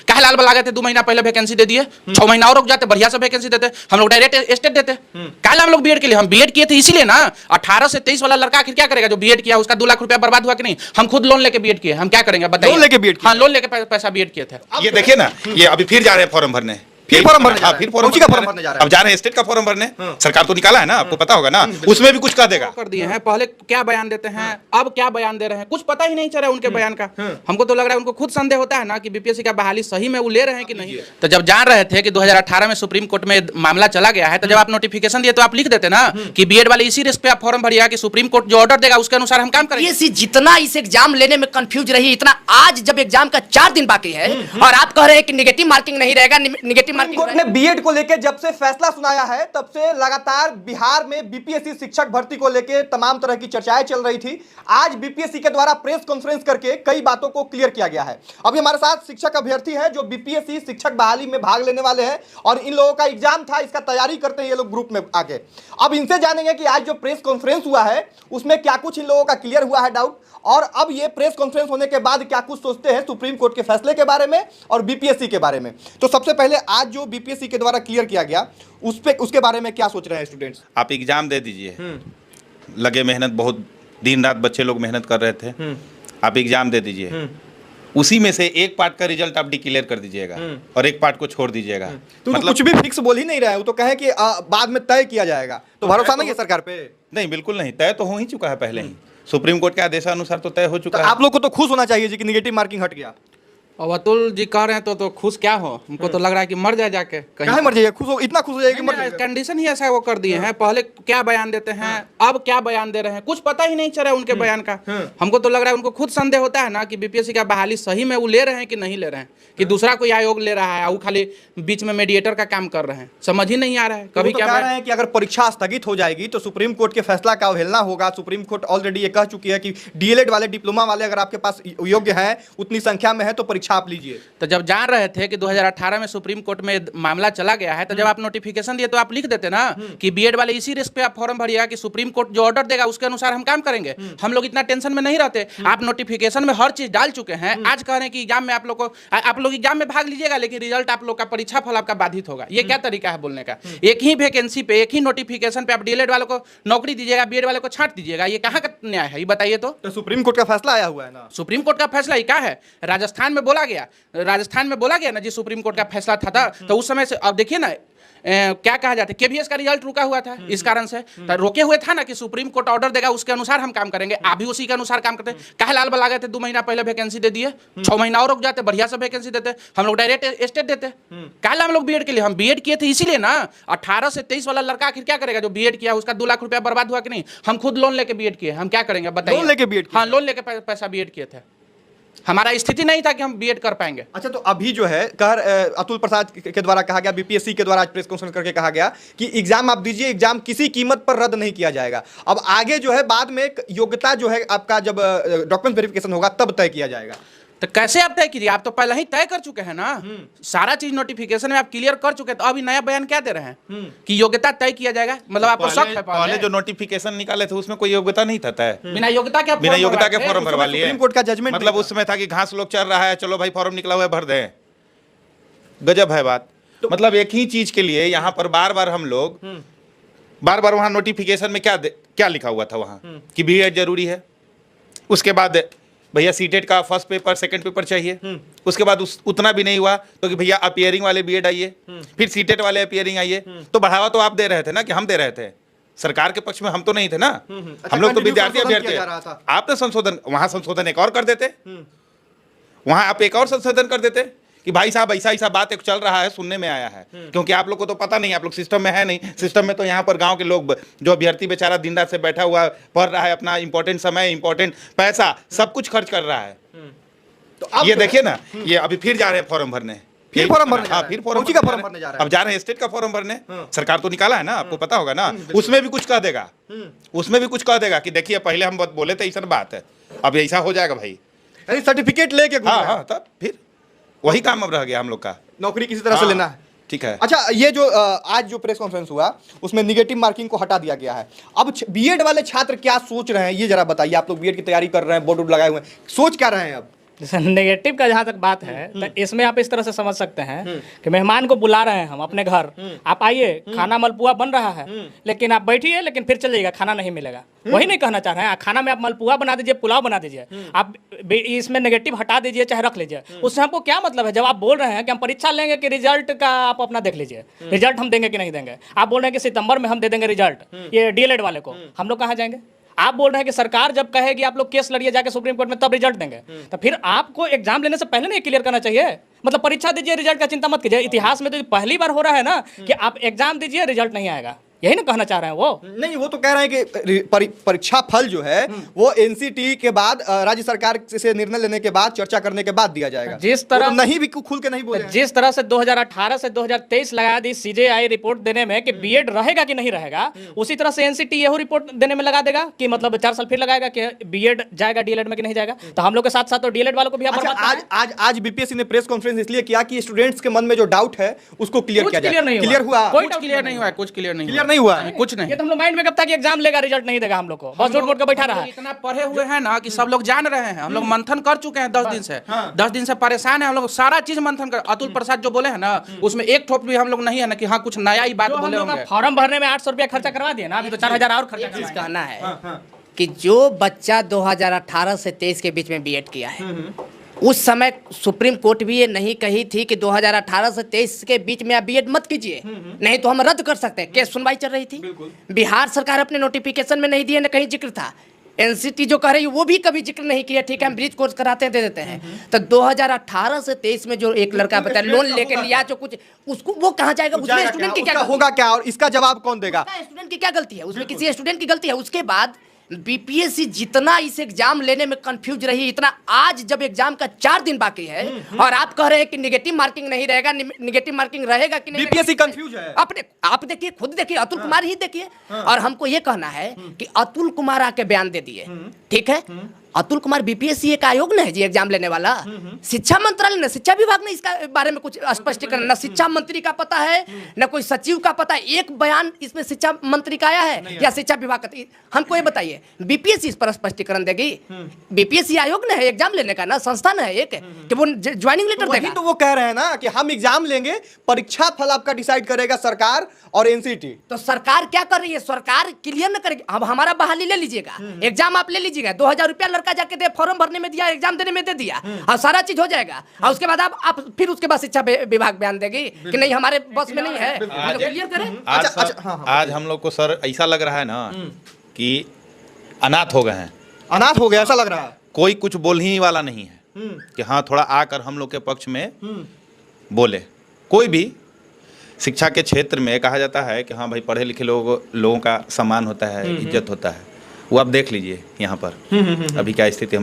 काहे लाल बला गए थे 2 महीना पहले वैकेंसी दे दिए, 6 महीना और रुक जाते, बढ़िया से वैकेंसी देते, हम लोग डायरेक्ट स्टेट देते। काहे हम लोग बीएड के लिए, हम बीएड किए थे इसीलिए ना। 18 से 23 वाला लड़का आखिर क्या करेगा जो बीएड किया, उसका 2 लाख रुपया बर्बाद हुआ कि नहीं? हम खुद लोन लेके बीएड किए, हम क्या करेंगे बताइए? लोन लेके बीएड? हाँ, लोन लेके पैसा बीएड किए थे। ये देखिए ना, ये अभी फिर जा रहे हैं फॉर्म भरने, फिर फॉर्म भरने हाँ, फिर फॉर्म भरने जा रहे हैं। अब जा रहे हैं स्टेट का फॉर्म भरने। सरकार तो निकाला है ना, आपको पता होगा ना, उसमें भी कुछ कह देगा। कर दिए हैं, पहले क्या बयान देते हैं, अब क्या बयान दे रहे हैं, कुछ पता ही नहीं चल रहा है उनके बयान का। हमको तो लग रहा है उनको खुद संदेह होता है ना कि बीपीएससी का बहाली सही में वो ले रहे हैं कि नहीं। तो जब जान रहे थे कि 2018 में सुप्रीम कोर्ट में मामला चला गया है, तो जब आप नोटिफिकेशन दिए तो आप लिख देते ना कि बीएड वाले इसी रिस्क पे आप फॉर्म भरिए कि सुप्रीम कोर्ट जो ऑर्डर देगा उसके अनुसार हम काम करेंगे। ये जितना इस एग्जाम लेने में कंफ्यूज रही, इतना आज जब एग्जाम का 4 दिन बाकी है और आप कह रहे हैं कि नेगेटिव मार्किंग नहीं रहेगा, नेगेटिव मार्किंग कोर्ट ने बीएड को लेकर जब से फैसला सुनाया है तब से लगातार बिहार में बीपीएससी शिक्षक भर्ती को लेकर तमाम तरह की चर्चाएं चल रही थी। आज बीपीएससी के द्वारा प्रेस कॉन्फ्रेंस करके कई बातों को क्लियर किया गया है। अभी हमारे साथ शिक्षक अभ्यर्थी हैं जो बीपीएससी शिक्षक बहाली में भाग लेने वाले हैं और इन लोगों का एग्जाम था, इसका तैयारी करते हैं ये लोग ग्रुप में आके। अब इनसे जानेंगे कि आज जो प्रेस कॉन्फ्रेंस हुआ है उसमें क्या कुछ इन लोगों का क्लियर हुआ है डाउट, और अब ये प्रेस कॉन्फ्रेंस होने के बाद क्या कुछ सोचते हैं सुप्रीम कोर्ट के फैसले के बारे में और बीपीएससी के बारे में। तो सबसे पहले आज जो बीपीएससी के द्वारा क्लियर किया गया उसके बारे में क्या सोच रहे हैं स्टूडेंट्स? आप एग्जाम दे दीजिए, लगे मेहनत, बहुत दिन रात बच्चे लोग मेहनत कर रहे थे, आप एग्जाम दे दीजिए, उसी में से एक पार्ट का रिजल्ट आप डिक्लेयर कर दीजिएगा और एक पार्ट को छोड़ दीजिएगा। तो मतलब कुछ भी फिक्स बोल ही नहीं रहा है, वो तो कहे कि बाद में तय किया जाएगा, तो भरोसा नहीं है सरकार पे? नहीं, बिल्कुल नहीं, तय तो हो ही चुका है पहले ही, सुप्रीम कोर्ट के आदेशानुसार तो तय हो चुका है। आप लोग को तो खुश होना चाहिए जी कि नेगेटिव मार्किंग हट गया। अब अतुल जी कह रहे हैं तो खुश क्या हो, हमको तो लग रहा है कि मर जाए जाके कहीं। मर जाइए, खुश हो, इतना खुश हो जाएगा कि मर जाएगा। कंडीशन ही ऐसा वो कर दिए हैं, पहले क्या बयान देते हैं, अब क्या बयान दे रहे हैं, कुछ पता ही नहीं चल रहा है उनके बयान का। हमको तो लग रहा है उनको खुद संदेह होता है ना कि बीपीएससी का बहाली सही में वो ले रहे हैं कि नहीं ले रहे हैं, कि दूसरा कोई आयोग ले रहा है, वो खाली बीच में मीडिएटर का काम कर रहे हैं, समझ ही नहीं आ रहा है। कभी क्या कह रहे हैं कि अगर परीक्षा स्थगित हो जाएगी तो सुप्रीम कोर्ट के फैसला का अवहेलना होगा। सुप्रीम कोर्ट ऑलरेडी ये कह चुकी है कि डीएलएड वाले, डिप्लोमा वाले अगर आपके पास योग्य हैं, उतनी संख्या में है तो परीक्षा आप लीजिए। तो जब जान रहे थे कि 2018 में सुप्रीम कोर्ट में मामला चला गया है, तो जब आप नोटिफिकेशन दिए तो आप लिख देते ना कि बीएड वाले इसी रिस्क पे आप फॉर्म भरिए कि सुप्रीम कोर्ट जो ऑर्डर देगा उसके अनुसार हम काम करेंगे। हम लोग इतना टेंशन में नहीं रहते। आप नोटिफिकेशन में हर चीज डाल चुके हैं, आज कह रहे हैं कि एग्जाम में आप लोग एग्जाम में भाग लीजिएगा लेकिन रिजल्ट आप लोग का, परीक्षा फल आपका बाधित होगा। ये क्या तरीका है बोलने का? एक ही वैकेंसी पे, एक ही नोटिफिकेशन पे आप डीएलएड वालों को नौकरी दीजिएगा, बीएड वाले को छांट दीजिएगा, ये कहाँ का न्याय है? ये बताइए। तो सुप्रीम कोर्ट का फैसला आया हुआ है ना, सुप्रीम कोर्ट का फैसला ही क्या है? राजस्थान में बोला गया ना जी, सुप्रीम कोर्ट का फैसला था तो उस समय से अब देखिए ना क्या कहा जाता है, केवीएस का रिजल्ट रुका हुआ था इस कारण से, तो रोके हुए था ना कि सुप्रीम कोर्ट ऑर्डर देगा उसके अनुसार हम काम करेंगे। आप भी उसी के अनुसार काम करते हैं। काहे लाल बला गए थे 2 महीना पहले वैकेंसी दे दिए, 6 महीना और रुक जाते, बढ़िया से वैकेंसी देते, हम लोग डायरेक्ट स्टेट देते। काहे हम लोग बीएड के लिए, हम बीएड किए थे इसीलिए ना। 18 से 23 वाला लड़का आखिर क्या करेगा जो बीएड किया, उसका 2 लाख रुपया बर्बाद हुआ कि नहीं? हम खुद लोन लेके बीएड किए, हम क्या करेंगे बताइए? लोन लेके बीएड? हाँ, लोन लेके पैसा बीएड किए थे। हमारा स्थिति नहीं था कि हम बीएड कर पाएंगे। अच्छा, तो अभी जो है अतुल प्रसाद के द्वारा कहा गया, बीपीएससी के द्वारा आज प्रेस कॉन्फ्रेंस करके कहा गया कि एग्जाम आप दीजिए, एग्जाम किसी कीमत पर रद्द नहीं किया जाएगा। अब आगे जो है बाद में योग्यता जो है आपका जब डॉक्यूमेंट वेरिफिकेशन होगा तब तय किया जाएगा। तो कैसे आप तय कीजिए? आप तो पहले ही तय कर चुके हैं ना, सारा चीज नोटिफिकेशन में आप क्लियर कर चुके हैं, तो अभी नया बयान क्या दे रहे हैं कि योग्यता तय किया जाएगा? मतलब आपको शक है? पहले जो नोटिफिकेशन निकाले थे उसमें कोई योग्यता नहीं था तय, बिना योग्यता के फॉर्म भरवा लिए। सुप्रीम कोर्ट का जजमेंट मतलब उस समय था कि घास लोग चल रहा है, चलो भाई फॉर्म निकला हुआ है भर दें। गजब है बात। मतलब एक ही चीज के लिए यहाँ पर बार बार हम लोग वहां नोटिफिकेशन में क्या लिखा हुआ था वहां कि बीएड जरूरी है, उसके बाद भैया सीटेट का फर्स्ट पेपर सेकंड पेपर चाहिए, उसके बाद उतना भी नहीं हुआ तो कि भैया अपीयरिंग वाले बीएड आइए, फिर सीटेट वाले अपीयरिंग आइए। तो बढ़ावा तो आप दे रहे थे ना, कि हम दे रहे थे, सरकार के पक्ष में हम तो नहीं थे ना। हम लोग तो विद्यार्थी अभ्यर्थी, आप तो संशोधन, वहां संशोधन एक और कर देते, वहां आप एक और संशोधन कर देते कि भाई साहब ऐसा बात एक चल रहा है, सुनने में आया है, क्योंकि आप लोग को तो पता नहीं, आप लोग सिस्टम में है नहीं। सिस्टम में तो यहाँ पर गांव के लोग, जो अभ्यर्थी बेचारा दिन रात से बैठा हुआ पढ़ रहा है, अपना इंपॉर्टेंट समय, इंपॉर्टेंट पैसा सब कुछ खर्च कर रहा है। तो ये देखिए ना, ये अभी फिर जा रहे हैं फॉर्म भरने, फिर फॉर्म भरने जा रहे हैं। अब जा रहे हैं स्टेट का फॉर्म भरने। सरकार तो निकाला है ना, आपको पता होगा ना, उसमें भी कुछ कह देगा, कि देखिए पहले हम बोले थे ऐसा बात है, अब ऐसा हो जाएगा भाई, सर्टिफिकेट लेके। हाँ, तब फिर वही काम अब रह गया हम लोग का, नौकरी किसी तरह से लेना है। ठीक है। अच्छा, ये जो आज जो प्रेस कॉन्फ्रेंस हुआ उसमें निगेटिव मार्किंग को हटा दिया गया है। अब बीएड वाले छात्र क्या सोच रहे हैं ये जरा बताइए। आप लोग बीएड की तैयारी कर रहे हैं, बोर्ड लगाए हुए हैं, सोच क्या रहे हैं अब? जैसे नेगेटिव का जहाँ तक बात है तो इसमें आप इस तरह से समझ सकते हैं कि मेहमान को बुला रहे हैं हम अपने घर, आप आइए, खाना मलपुआ बन रहा है, लेकिन आप बैठिए, लेकिन फिर चल जाइएगा, खाना नहीं मिलेगा। वही नहीं कहना चाह रहे हैं, खाना में आप मलपुआ बना दीजिए, पुलाव बना दीजिए, आप इसमें नेगेटिव हटा दीजिए चाहे रख लीजिए, उससे हमको क्या मतलब है? जब आप बोल रहे हैं कि हम परीक्षा लेंगे कि रिजल्ट का आप अपना देख लीजिए, रिजल्ट हम देंगे कि नहीं देंगे। आप बोल रहे हैं कि सितंबर में हम दे देंगे रिजल्ट, ये डीएलएड वाले को, हम लोग कहाँ जाएंगे? आप बोल रहे हैं कि सरकार जब कहेगी आप लोग केस लड़िए जाके सुप्रीम कोर्ट में तब रिजल्ट देंगे, तो फिर आपको एग्जाम लेने से पहले नहीं क्लियर करना चाहिए? मतलब परीक्षा दीजिए, रिजल्ट का चिंता मत कीजिए। इतिहास में तो पहली बार हो रहा है ना कि आप एग्जाम दीजिए, रिजल्ट नहीं आएगा, यही ना कहना चाह रहे हैं वो? नहीं, वो तो कह रहे हैं कि परीक्षा फल जो है वो एनसीटी के बाद राज्य सरकार से निर्णय लेने के बाद, चर्चा करने के बाद दिया जाएगा। जिस तरह वो तो नहीं भी खुल के नहीं बोले हैं। जिस तरह से 2018 से 2023 लगा दी सीजेआई रिपोर्ट देने में कि बीएड रहेगा कि नहीं रहेगा, उसी तरह से एनसीटी यही रिपोर्ट देने में लगा देगा कि मतलब 4 साल फिर लगाएगा कि बीएड जाएगा डीएलएड में कि नहीं जाएगा। तो हम लोग के साथ साथ तो डीएलएड वालों को भी आप अच्छा, बर्बाद कर रहे हैं। आज बीपीएससी ने प्रेस कॉन्फ्रेंस इसलिए किया कि स्टूडेंट्स के मन में जो डाउट है उसको क्लियर कुछ किया जाए। क्लियर नहीं हुआ। क्लियर हुआ? कोई कुछ क्लियर नहीं हुआ है, कुछ क्लियर नहीं क्लियर नहीं हुआ? कुछ नहीं। ये तो हम लोग माइंड में कब तक एग्जाम लेगा, रिजल्ट नहीं देगा हम लोग को, बस झूठ बोल के बैठा रहा है। इतना पढ़े हुए हैं ना कि सब लोग जान रहे हैं, हम लोग मंथन कर चुके हैं 10 दिन से, 10 दिन से परेशान है हम लोग, सारा चीज मंथन कर। अतुल प्रसाद जो बोले हैं ना, उसमें एक ठोप भी हम लोग नहीं है ना कि हाँ कुछ नया ही बात बोले होंगे। फॉर्म भरने में 800 रुपया खर्चा करवा दिए ना, अभी तो 4000 और खर्चा चीज करवाएंगे। कहना है कि जो बच्चा 2018 से 23 के बीच में बीएड किया है, उस समय सुप्रीम कोर्ट भी ये नहीं कही थी कि 2018 से 23 के बीच में आप बीएड मत कीजिए, नहीं तो हम रद्द कर सकते हैं। केस सुनवाई चल रही थी, बिहार सरकार अपने नोटिफिकेशन में नहीं दिए, न कहीं जिक्र था। एनसीटी जो कह रही है वो भी कभी जिक्र नहीं किया, ठीक है हम ब्रिज कोर्स कराते हैं, दे देते हैं। तो 2018 से 23 में जो एक लड़का बताया लोन लेके लिया जो कुछ, उसको वो कहाँ जाएगा? उसमें स्टूडेंट की क्या उसका गलती होगा क्या और इसका जवाब कौन देगा? है? स्टूडेंट की क्या गलती है उसमें? किसी स्टूडेंट की गलती है? उसके बाद बीपीएससी जितना इस एग्जाम लेने में कंफ्यूज रही, इतना आज जब एग्जाम का 4 दिन बाकी है और आप कह रहे हैं कि नेगेटिव मार्किंग नहीं रहेगा, नेगेटिव मार्किंग रहेगा कि नहीं? बीपीएससी कंफ्यूज है। अपने आप देखिए, खुद देखिए, अतुल कुमार ही देखिए। और हमको ये कहना है कि अतुल कुमार आके बयान दे दिए, ठीक है? अतुल कुमार बीपीएससी एक आयोग न है जी एग्जाम लेने वाला, शिक्षा मंत्रालय ने, शिक्षा विभाग ने इसका बारे में कुछ स्पष्टीकरण, न शिक्षा मंत्री का पता है न कोई सचिव का पता है। एक बयान इसमें शिक्षा मंत्री का आया है या शिक्षा विभाग का? हमको ये बताइए, बीपीएससी इस पर स्पष्टीकरण देगी? बीपीएससी आयोग न है एग्जाम लेने का, ना संस्थान है एक कि वो ज्वाइनिंग लेटर वही देगा। तो वो कह रहे हैं ना कि हम एग्जाम लेंगे, परीक्षा फल आपका डिसाइड करेगा सरकार और एनसीटी। तो सरकार क्या कर रही है? सरकार क्लियर न करेगी। अब हमारा बहाली ले लीजिएगा, एग्जाम आप ले लीजिएगा, 2000 रुपया लड़का जाके दे, फॉर्म भरने में दिया, एग्जाम देने में दे दिया, और सारा चीज हो जाएगा। और उसके बाद आप फिर उसके बाद शिक्षा विभाग बयान देगी कि नहीं हमारे बस में नहीं है, क्लियर करें। आज हम लोग को सर ऐसा लग रहा है ना कि अनाथ हो गए हैं, अनाथ हो गया ऐसा लग रहा है। कोई कुछ बोल ही वाला नहीं है कि हाँ थोड़ा आकर हम लोग के पक्ष में बोले। कोई भी शिक्षा के क्षेत्र में कहा जाता है कि हाँ भाई पढ़े लिखे लोगों का सम्मान होता है, इज्जत होता है, वो आप देख लीजिए यहाँ पर अभी क्या स्थिति है।